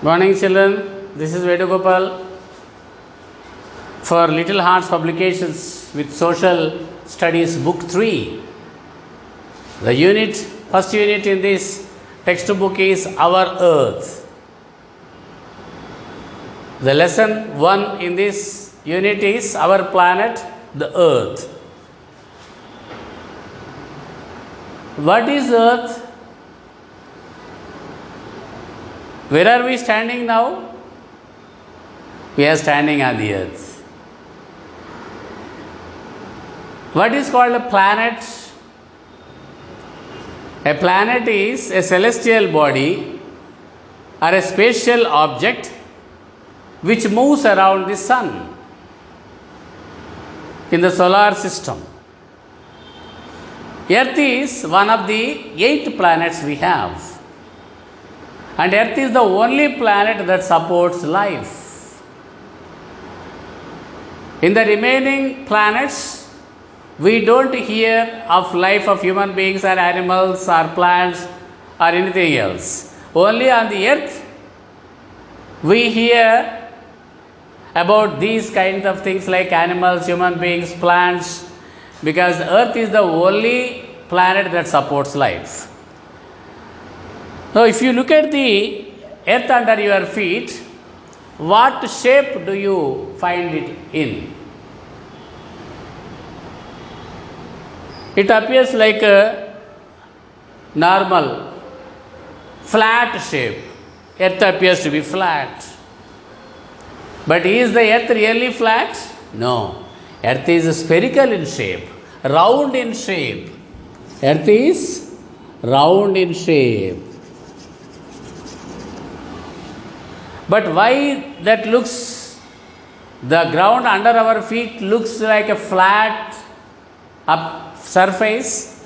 Morning children, this is Vedugopal for Little Hearts Publications with Social Studies Book 3. The first unit in this textbook is Our Earth. The lesson 1 in this unit is Our Planet, the Earth. What is Earth? Where are we standing now? We are standing on the Earth. What is called a planet? A planet is a celestial body or a spatial object which moves around the sun in the solar system. Earth is one of the 8 planets we have. And Earth is the only planet that supports life. In the remaining planets, we don't hear of life of human beings or animals or plants or anything else. Only on the Earth, we hear about these kinds of things like animals, human beings, plants, because Earth is the only planet that supports life. So, if you look at the earth under your feet, what shape do you find it in? It appears like a normal, flat shape. Earth appears to be flat. But is the earth really flat? No. Earth is spherical in shape, round in shape. Earth is round in shape. But why that looks, the ground under our feet looks like a flat up surface?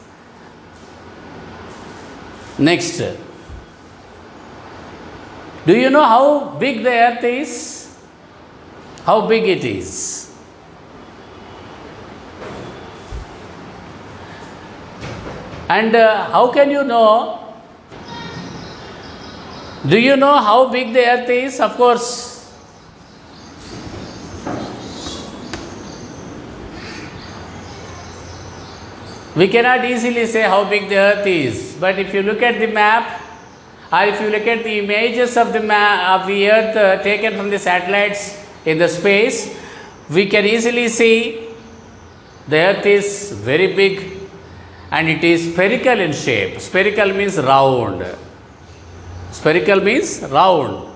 Next, do you know how big the earth is? How big it is? And how can you know? Do you know how big the earth is? Of course, we cannot easily say how big the earth is. But if you look at the map, or if you look at the images of the map of the earth taken from the satellites in the space, we can easily see the earth is very big and it is spherical in shape. Spherical means round. Spherical means round.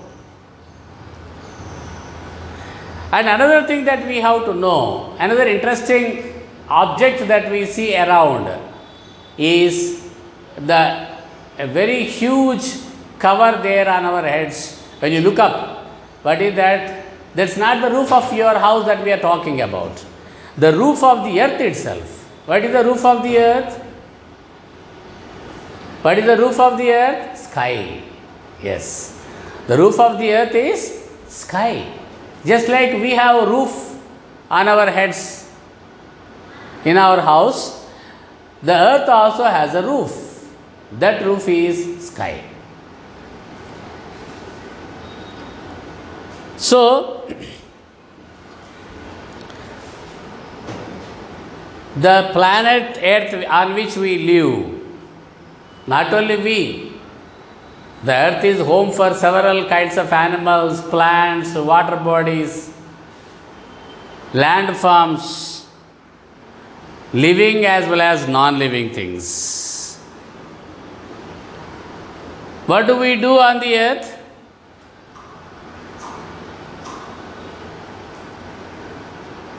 And another thing that we have to know, another interesting object that we see around is a very huge cover there on our heads. When you look up, what is that? That's not the roof of your house that we are talking about. The roof of the earth itself. What is the roof of the earth? What is the roof of the earth? Sky. Yes, the roof of the earth is sky. Just like we have a roof on our heads in our house, the earth also has a roof. That roof is sky. So, the planet Earth on which we live, not only we, the earth is home for several kinds of animals, plants, water bodies, land forms, living as well as non-living things. What do we do on the earth?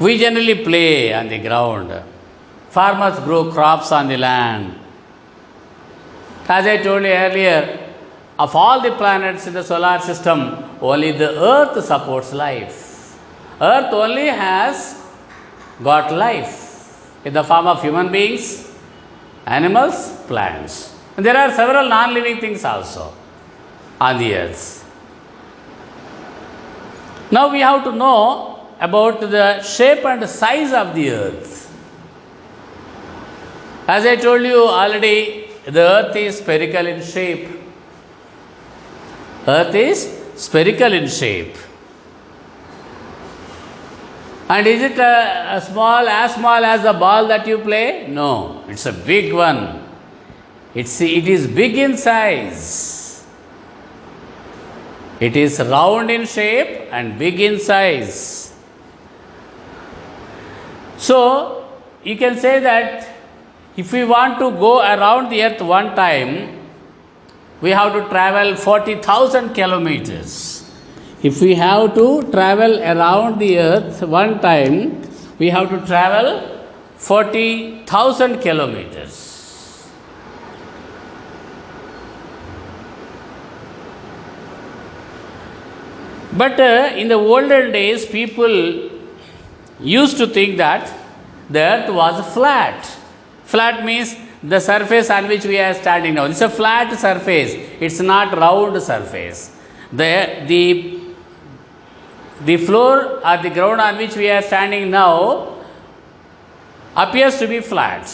We generally play on the ground. Farmers grow crops on the land. As I told you earlier, of all the planets in the solar system, only the earth supports life. Earth only has got life in the form of human beings, animals, plants. And there are several non-living things also on the earth. Now we have to know about the shape and size of the earth. As I told you already, the earth is spherical in shape. Earth is spherical in shape. And is it as small as the ball that you play? No, it's a big one. It is big in size. It is round in shape and big in size. So, you can say that if we want to go around the earth one time, we have to travel 40,000 kilometers. If we have to travel around the earth one time, we have to travel 40,000 kilometers. But in the olden days, people used to think that the earth was flat. Flat means the surface on which we are standing now. It's a flat surface. It's not round surface. The floor or the ground on which we are standing now appears to be flat.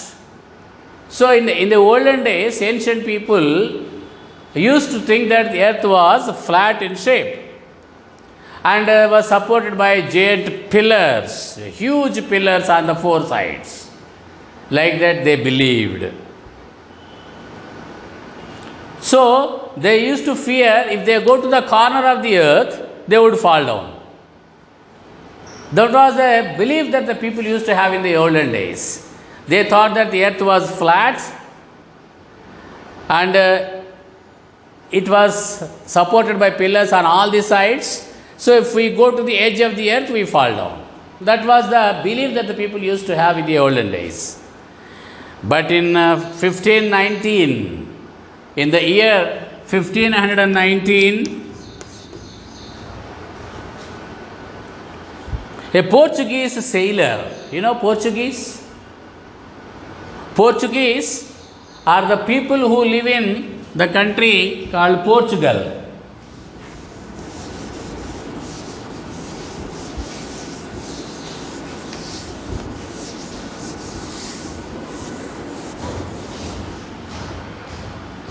So in the olden days, ancient people used to think that the earth was flat in shape and was supported by giant pillars, huge pillars on the four sides. Like that they believed. So they used to fear if they go to the corner of the earth, they would fall down. That was a belief that the people used to have in the olden days. They thought that the earth was flat and it was supported by pillars on all the sides. So if we go to the edge of the earth, we fall down. That was the belief that the people used to have in the olden days. But in 1519, in the year 1519, a Portuguese sailor, you know Portuguese? Portuguese are the people who live in the country called Portugal.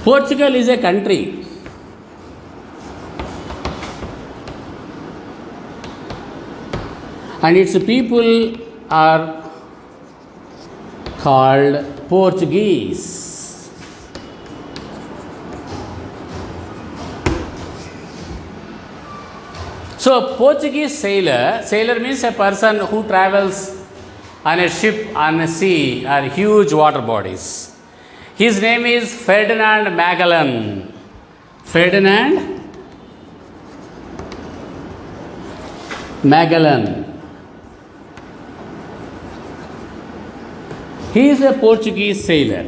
Portugal is a country. And its people are called Portuguese. So, Portuguese sailor means a person who travels on a ship, on a sea, or huge water bodies. His name is Ferdinand Magellan. Ferdinand Magellan. He is a Portuguese sailor.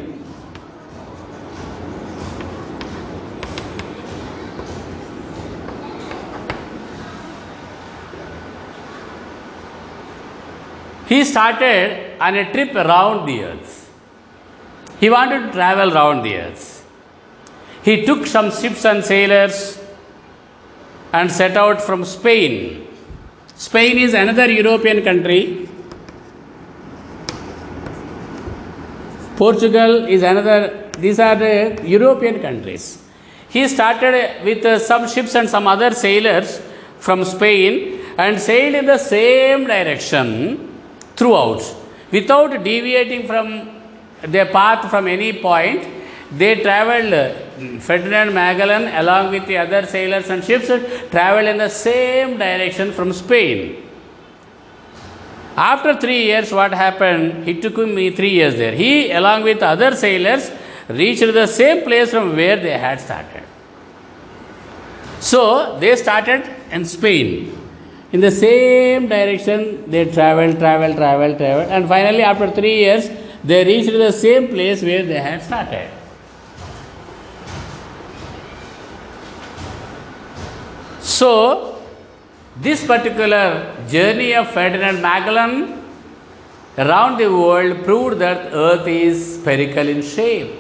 He started on a trip around the earth. He wanted to travel around the earth. He took some ships and sailors and set out from Spain. Spain is another European country. Portugal is another, these are the European countries. He started with some ships and some other sailors from Spain and sailed in the same direction throughout without deviating from their path from any point. They travelled, Ferdinand Magellan along with the other sailors and ships travelled in the same direction from Spain. After 3 years, what happened? It took him 3 years there. He, along with other sailors, reached the same place from where they had started. So, they started in Spain. In the same direction, they travelled, and finally, after 3 years, they reached the same place where they had started. So, this particular journey of Ferdinand Magellan around the world proved that Earth is spherical in shape,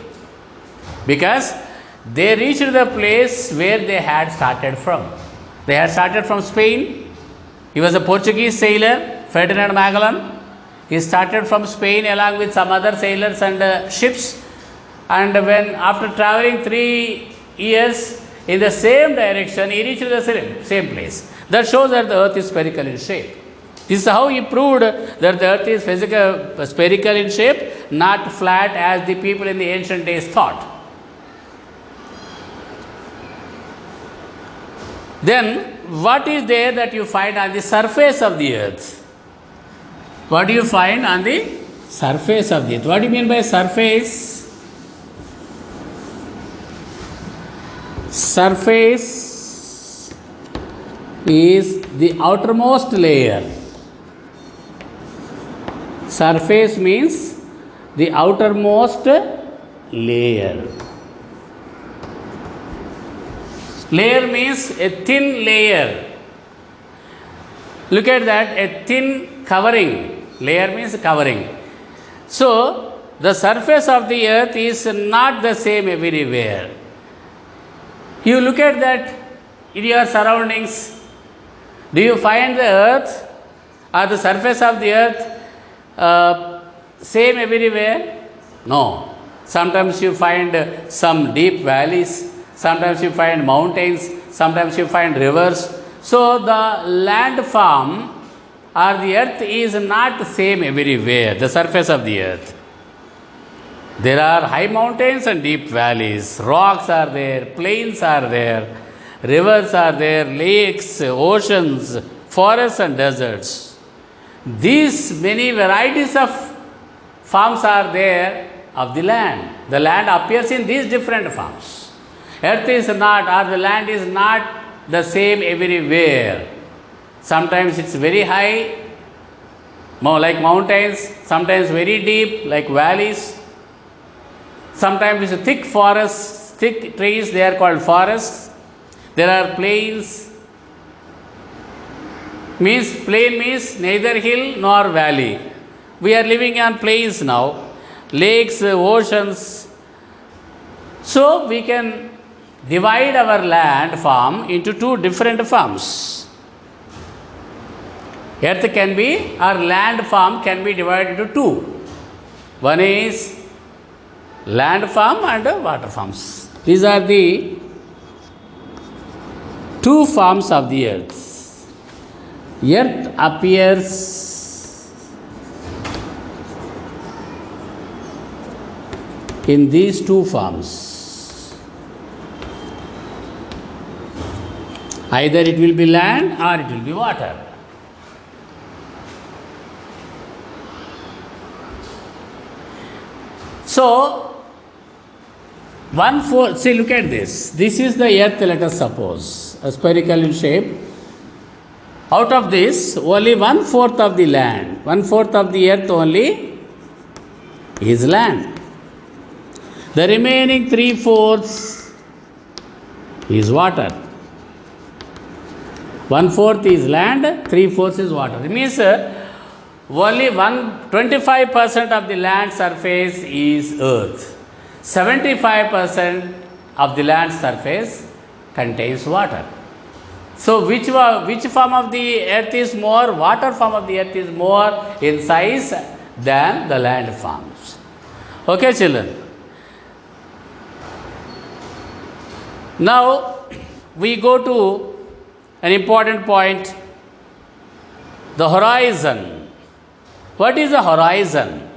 because they reached the place where they had started from. They had started from Spain. He was a Portuguese sailor, Ferdinand Magellan. He started from Spain along with some other sailors and ships, and when after travelling 3 years, in the same direction, he reached the same place. That shows that the earth is spherical in shape. This is how he proved that the earth is spherical in shape, not flat as the people in the ancient days thought. Then, what is there that you find on the surface of the earth? What do you find on the surface of the earth? What do you mean by surface? Surface is the outermost layer. Surface means the outermost layer. Layer means a thin layer. Look at that, a thin covering. Layer means covering. So, the surface of the earth is not the same everywhere. You look at that in your surroundings. Do you find the earth or the surface of the earth same everywhere? No. Sometimes you find some deep valleys, sometimes you find mountains, sometimes you find rivers. So the landform or the earth is not the same everywhere, the surface of the earth. There are high mountains and deep valleys, rocks are there, plains are there, rivers are there, lakes, oceans, forests and deserts. These many varieties of forms are there of the land. The land appears in these different forms. Earth is not, or the land is not the same everywhere. Sometimes it's very high, more like mountains, sometimes very deep, like valleys. Sometimes it's a thick forests, thick trees, they are called forests. There are plains. Plain means neither hill nor valley. We are living on plains now, lakes, oceans. So we can divide our land form into two different forms. Earth can be, or land form can be divided into two. One is land form and water forms. These are the two forms of the earth. Earth appears in these two forms. Either it will be land or it will be water. So, 1/4, see, look at this. This is the earth, let us suppose, a spherical in shape. Out of this, only 1/4 of the land, 1/4 of the earth only is land. The remaining 3/4 is water. 1/4 is land, 3/4 is water. It means only 25% of the land surface is earth. 75% of the land surface contains water. So which form of the earth is more? Water form of the earth is more in size than the land forms. Okay, children. Now we go to an important point, the horizon. What is the horizon?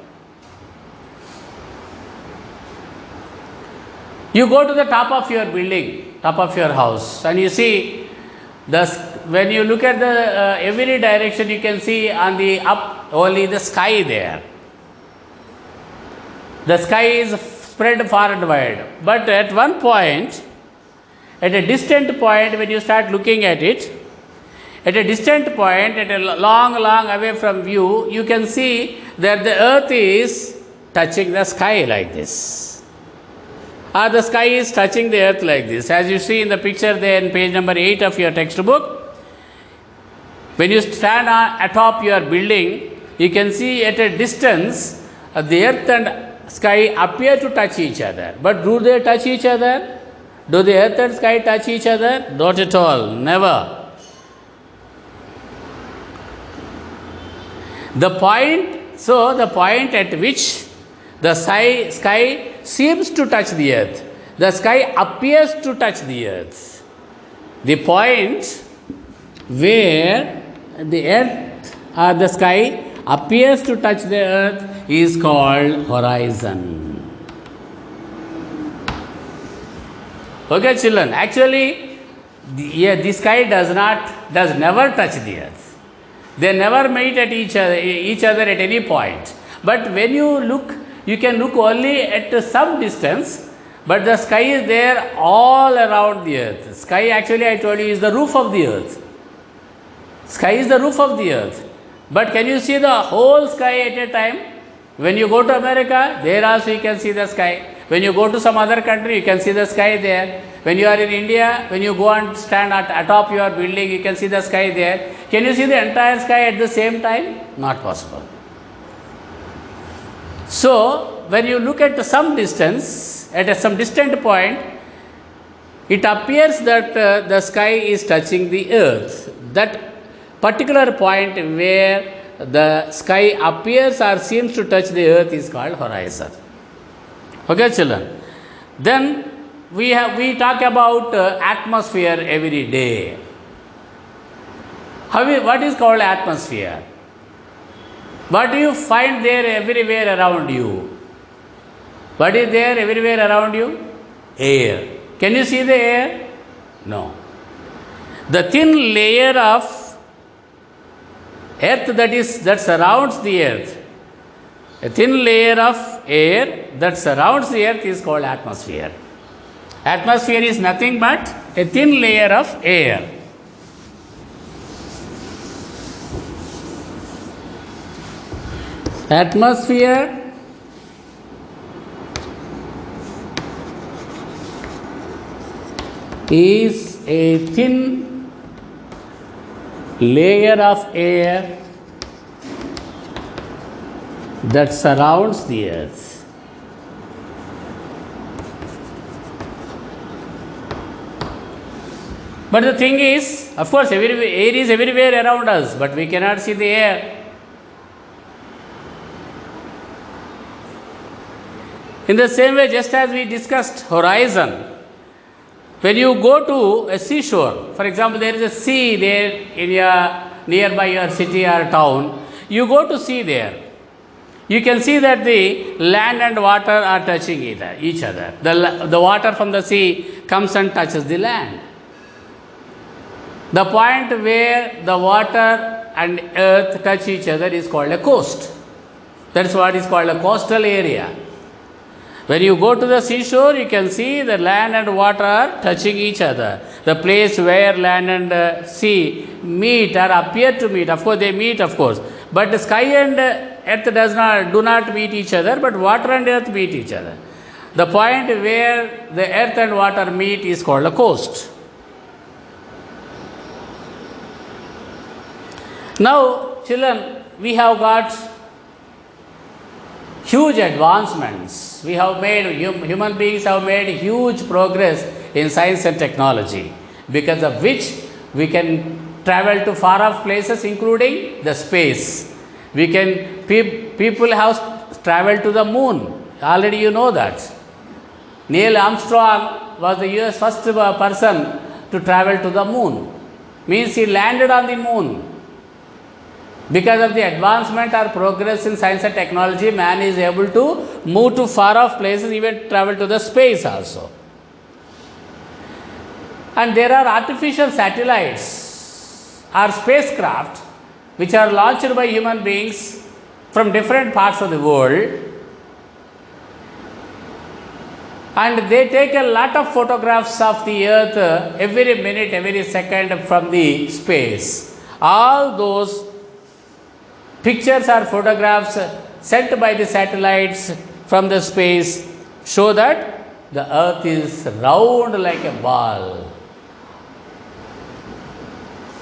You go to the top of your building, top of your house, and you see when you look at the every direction, you can see on the up only the sky there. The sky is spread far and wide, but at one point, at a distant point, when you start looking at it, at a distant point, at a long away from view, you can see that the earth is touching the sky like this. Or the sky is touching the earth like this. As you see in the picture there in page number 8 of your textbook, when you stand atop your building, you can see at a distance the earth and sky appear to touch each other. But do they touch each other? Do the earth and sky touch each other? Not at all. Never. The point at which the sky seems to touch the earth, the sky appears to touch the earth. The point where the earth or the sky appears to touch the earth is called horizon. Okay, children, actually, the sky does never touch the earth. They never meet at each other at any point. But when you look, you can look only at some distance, but the sky is there all around the earth. Sky, actually, I told you, is the roof of the earth. Sky is the roof of the earth. But can you see the whole sky at a time? When you go to America, there also you can see the sky. When you go to some other country, you can see the sky there. When you are in India, when you go and stand atop your building, you can see the sky there. Can you see the entire sky at the same time? Not possible. So, when you look at some distance, at some distant point, it appears that the sky is touching the earth. That particular point where the sky appears or seems to touch the earth is called horizon. Okay, children. Then we talk about atmosphere every day. What is called atmosphere? What do you find there everywhere around you? What is there everywhere around you? Air. Can you see the air? No. The thin layer of earth that surrounds the earth, a thin layer of air that surrounds the earth is called atmosphere. Atmosphere is nothing but a thin layer of air. Atmosphere is a thin layer of air that surrounds the earth. But the thing is, of course, air is everywhere around us, but we cannot see the air. In the same way, just as we discussed horizon, when you go to a seashore, for example, there is a sea there in nearby your city or town, you go to sea there. You can see that the land and water are touching each other. The water from the sea comes and touches the land. The point where the water and earth touch each other is called a coast. That's what is called a coastal area. When you go to the seashore, you can see the land and water are touching each other. The place where land and sea meet or appear to meet, of course they meet, of course. But the sky and earth do not meet each other, but water and earth meet each other. The point where the earth and water meet is called a coast. Now, children, we have got huge advancements. We have made, human beings have made huge progress in science and technology, because of which we can travel to far off places, including the space. People have traveled to the moon. Already you know that. Neil Armstrong was the US first person to travel to the moon. Means he landed on the moon. Because of the advancement or progress in science and technology, man is able to move to far off places, even travel to the space also. And there are artificial satellites or spacecraft which are launched by human beings from different parts of the world, and they take a lot of photographs of the earth every minute, every second from the space. All those pictures or photographs sent by the satellites from the space show that the earth is round like a ball.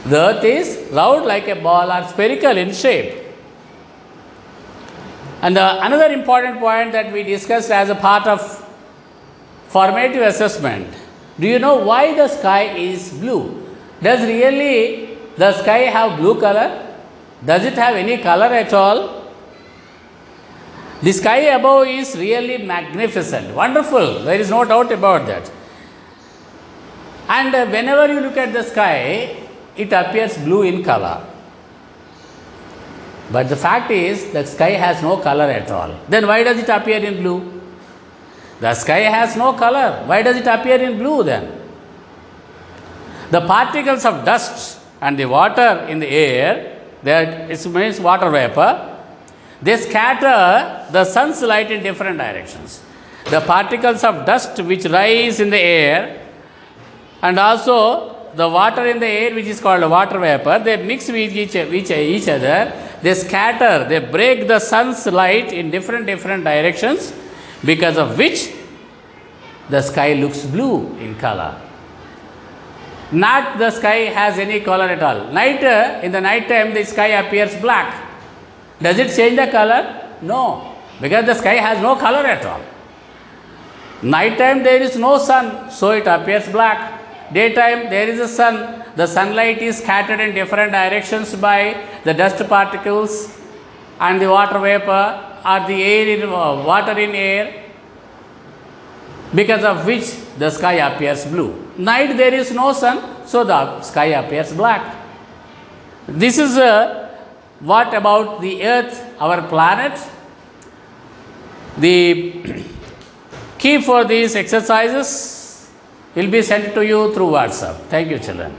The earth is round like a ball or spherical in shape. And another important point that we discussed as a part of formative assessment, do you know why the sky is blue? Does really the sky have blue color? Does it have any color at all? The sky above is really magnificent, wonderful, there is no doubt about that. And whenever you look at the sky, it appears blue in color. But the fact is, the sky has no color at all. Then why does it appear in blue? The sky has no color. Why does it appear in blue then? The particles of dust and the water in the air, that it means water vapor, they scatter the sun's light in different directions. The particles of dust which rise in the air and also the water in the air, which is called water vapor, they mix with each other, they scatter, they break the sun's light in different directions, because of which the sky looks blue in color. Not the sky has any color at all. In the night time, the sky appears black. Does it change the color? No, because the sky has no color at all. Night time there is no sun, so it appears black. Daytime there is a sun, the sunlight is scattered in different directions by the dust particles and the water vapor or the air in water in air, because of which the sky appears blue. Night there is no sun, so the sky appears black. This is what about the earth, our planet. The key for these exercises will be sent to you through WhatsApp. Thank you, children.